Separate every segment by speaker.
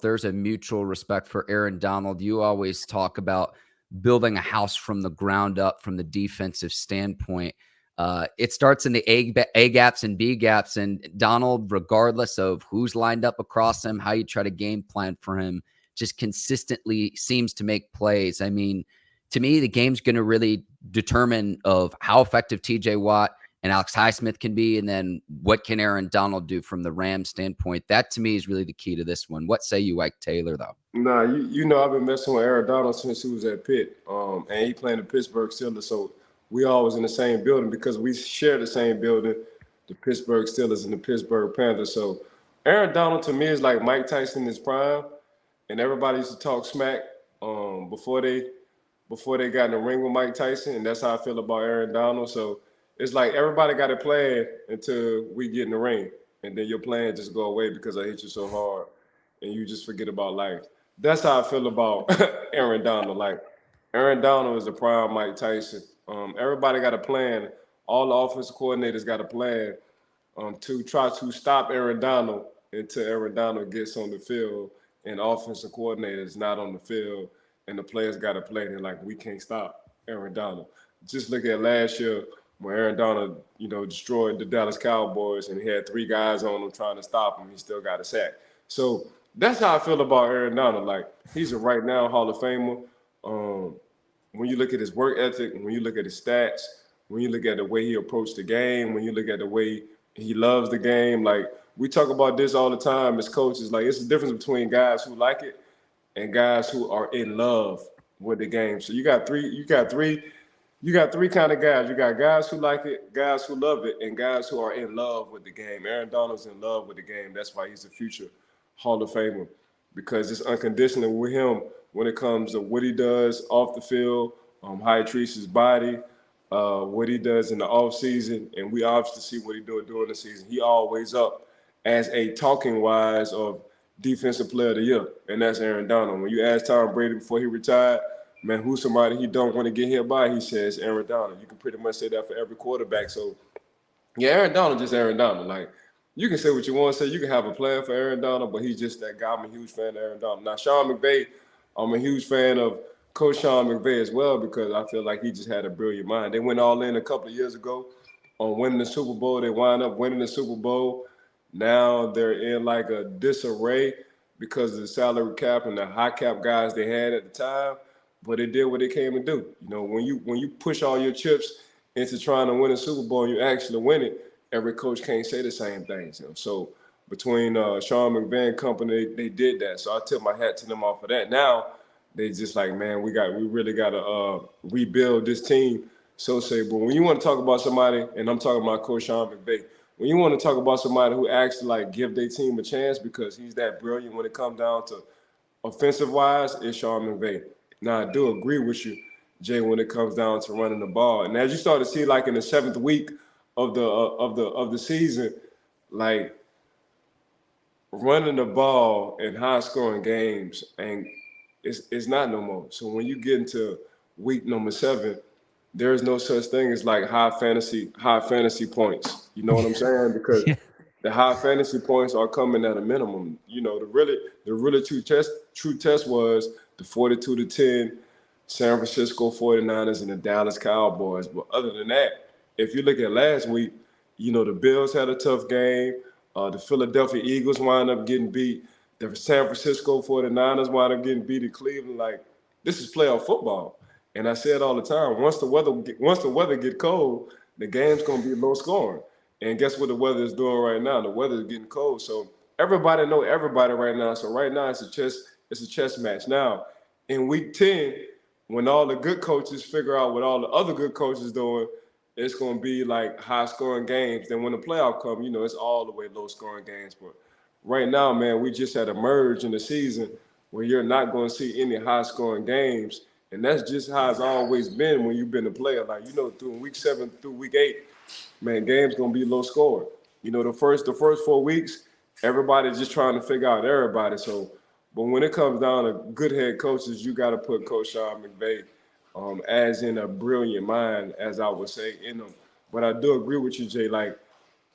Speaker 1: there's a mutual respect for Aaron Donald. You always talk about building a house from the ground up from the defensive standpoint. It starts in the A gaps and B gaps, and Donald, regardless of who's lined up across him, how you try to game plan for him, just consistently seems to make plays. I mean, to me, the game's going to really determine of how effective TJ Watt and Alex Highsmith can be, and then what can Aaron Donald do from the Rams standpoint. That, to me, is really the key to this one. What say you, Ike Taylor, though?
Speaker 2: Nah, you know I've been messing with Aaron Donald since he was at Pitt, and he playing the Pittsburgh Steelers. So we always in the same building because we share the same building, the Pittsburgh Steelers and the Pittsburgh Panthers. So Aaron Donald to me is like Mike Tyson in his prime, and everybody used to talk smack before they got in the ring with Mike Tyson, and that's how I feel about Aaron Donald. So it's like everybody got a plan until we get in the ring, and then your plan just go away because I hit you so hard, and you just forget about life. That's how I feel about Aaron Donald. Like Aaron Donald is the prime Mike Tyson. Everybody got a plan. All the offensive coordinators got a plan to try to stop Aaron Donald until Aaron Donald gets on the field and offensive coordinators not on the field and the players got to play. They're like, we can't stop Aaron Donald. Just look at last year when Aaron Donald, destroyed the Dallas Cowboys and he had 3 guys on him trying to stop him. He still got a sack. So that's how I feel about Aaron Donald. Like, he's a right now Hall of Famer. When you look at his work ethic, when you look at his stats, when you look at the way he approached the game, when you look at the way he loves the game, like we talk about this all the time as coaches. Like, it's the difference between guys who like it and guys who are in love with the game. So you got three kind of guys. You got guys who like it, guys who love it, and guys who are in love with the game. Aaron Donald's in love with the game. That's why he's a future Hall of Famer, because it's unconditional with him when it comes to what he does off the field, how he treats his body, what he does in the offseason, and we obviously see what he doing during the season. He always up as a talking wise of Defensive Player of the Year, and that's Aaron Donald. When you ask Tom Brady before he retired, man, who's somebody he don't want to get hit by, he says Aaron Donald. You can pretty much say that for every quarterback. So, yeah, Aaron Donald just Aaron Donald. Like, you can say what you want to say. You can have a plan for Aaron Donald, but he's just that guy. I'm a huge fan of Aaron Donald. Now, Sean McVay, I'm a huge fan of Coach Sean McVay as well because I feel like he just had a brilliant mind. They went all in a couple of years ago on winning the Super Bowl. They wound up winning the Super Bowl. Now they're in like a disarray because of the salary cap and the high cap guys they had at the time. But they did what they came to do. When you push all your chips into trying to win a Super Bowl and you actually win it, every coach can't say the same things. So between Sean McVay and company, they did that. So I tip my hat to them off of that. Now they just like, man, we really got to rebuild this team. So but when you want to talk about somebody, and I'm talking about Coach Sean McVay, when you want to talk about somebody who actually like give their team a chance because he's that brilliant when it comes down to offensive wise, it's Sean McVay. Now I do agree with you, Jay, when it comes down to running the ball. And as you start to see, like in the 7th week of the season, like running the ball in high scoring games, and it's not no more. So when you get into week number 7, there is no such thing as like high fantasy points. You know what I'm saying? Because the high fantasy points are coming at a minimum. The really true test was the 42-10 San Francisco 49ers and the Dallas Cowboys. But other than that, if you look at last week, the Bills had a tough game. The Philadelphia Eagles wound up getting beat. The San Francisco 49ers wound up getting beat in Cleveland. Like, this is playoff football. And I say it all the time. Once the weather get cold, the game's gonna be low scoring. And guess what the weather is doing right now? The weather is getting cold. So everybody know everybody right now. So right now it's a chess match. Now, in week 10, when all the good coaches figure out what all the other good coaches doing, it's gonna be like high scoring games. Then when the playoff come, it's all the way low scoring games. But right now, man, we just had a merge in the season where you're not gonna see any high scoring games. And that's just how it's always been when you've been a player. Like, through week 7 through week 8, man, games gonna be low scoring. The first 4 weeks, everybody's just trying to figure out everybody. So, but when it comes down to good head coaches, you got to put Coach Sean McVay as in a brilliant mind, as I would say, in them. But I do agree with you, Jay. Like,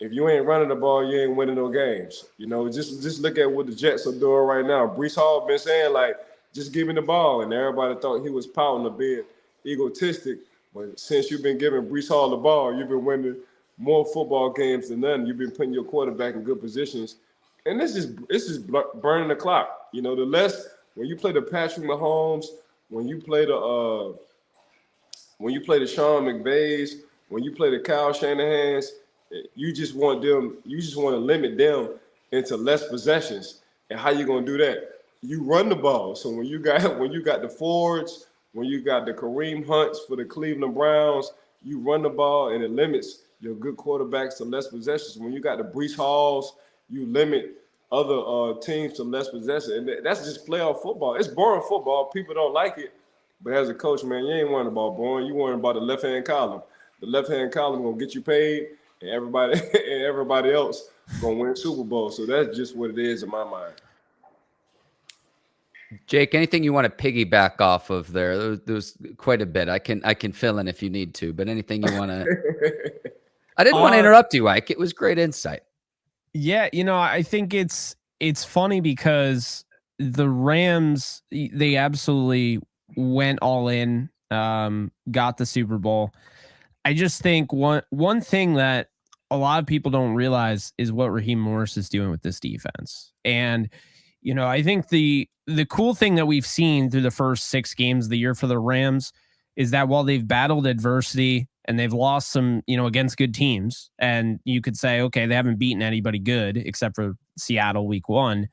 Speaker 2: if you ain't running the ball, you ain't winning no games. You know, just look at what the Jets are doing right now. Brees Hall been saying like, just give me the ball, and everybody thought he was pouting a bit egotistic. But since you've been giving Brees Hall the ball, you've been winning more football games than none. You've been putting your quarterback in good positions, and this is burning the clock. You know, the less when you play the Patrick Mahomes, when you play the Sean McVays, when you play the Kyle Shanahan's, you just want them. You just want to limit them into less possessions. And how you gonna do that? You run the ball. So when you got the Fords, when you got the Kareem Hunts for the Cleveland Browns, you run the ball and it limits your good quarterbacks to less possessions. When you got the Brees Halls, you limit other teams to less possession. And that's just playoff football. It's boring football. People don't like it. But as a coach, man, you ain't worrying about boring. You worrying about the left-hand column. The left-hand column gonna get you paid, and everybody and everybody else gonna win Super Bowl. So that's just what it is in my mind.
Speaker 1: Jake, anything you want to piggyback off of there? There's quite a bit. I can fill in if you need to, but anything you want to. I didn't want to interrupt you, Ike. It was great insight.
Speaker 3: Yeah, I think it's funny because the Rams, they absolutely went all in, got the Super Bowl. I just think one thing that a lot of people don't realize is what Raheem Morris is doing with this defense. And, I think the cool thing that we've seen through the first 6 games of the year for the Rams is that while they've battled adversity and they've lost some, against good teams, and you could say, okay, they haven't beaten anybody good except for Seattle week 1.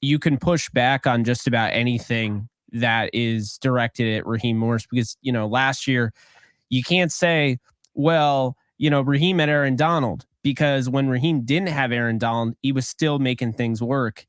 Speaker 3: You can push back on just about anything that is directed at Raheem Morris because, last year you can't say, well, Raheem had Aaron Donald, because when Raheem didn't have Aaron Donald, he was still making things work.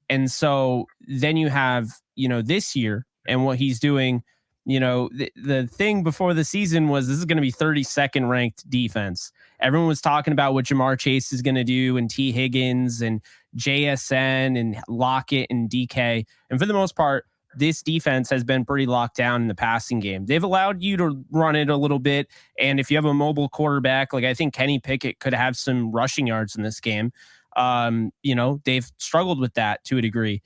Speaker 3: And so then you have, this year and what he's doing, the thing before the season was this is going to be 32nd ranked defense. Everyone was talking about what Jamar Chase is going to do and T. Higgins and JSN and Lockett and DK. And for the most part, this defense has been pretty locked down in the passing game. They've allowed you to run it a little bit. And if you have a mobile quarterback, like I think Kenny Pickett could have some rushing yards in this game. They've struggled with that to a degree.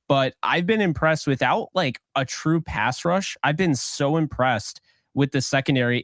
Speaker 3: But I've been impressed without like a true pass rush. I've been so impressed with the secondary.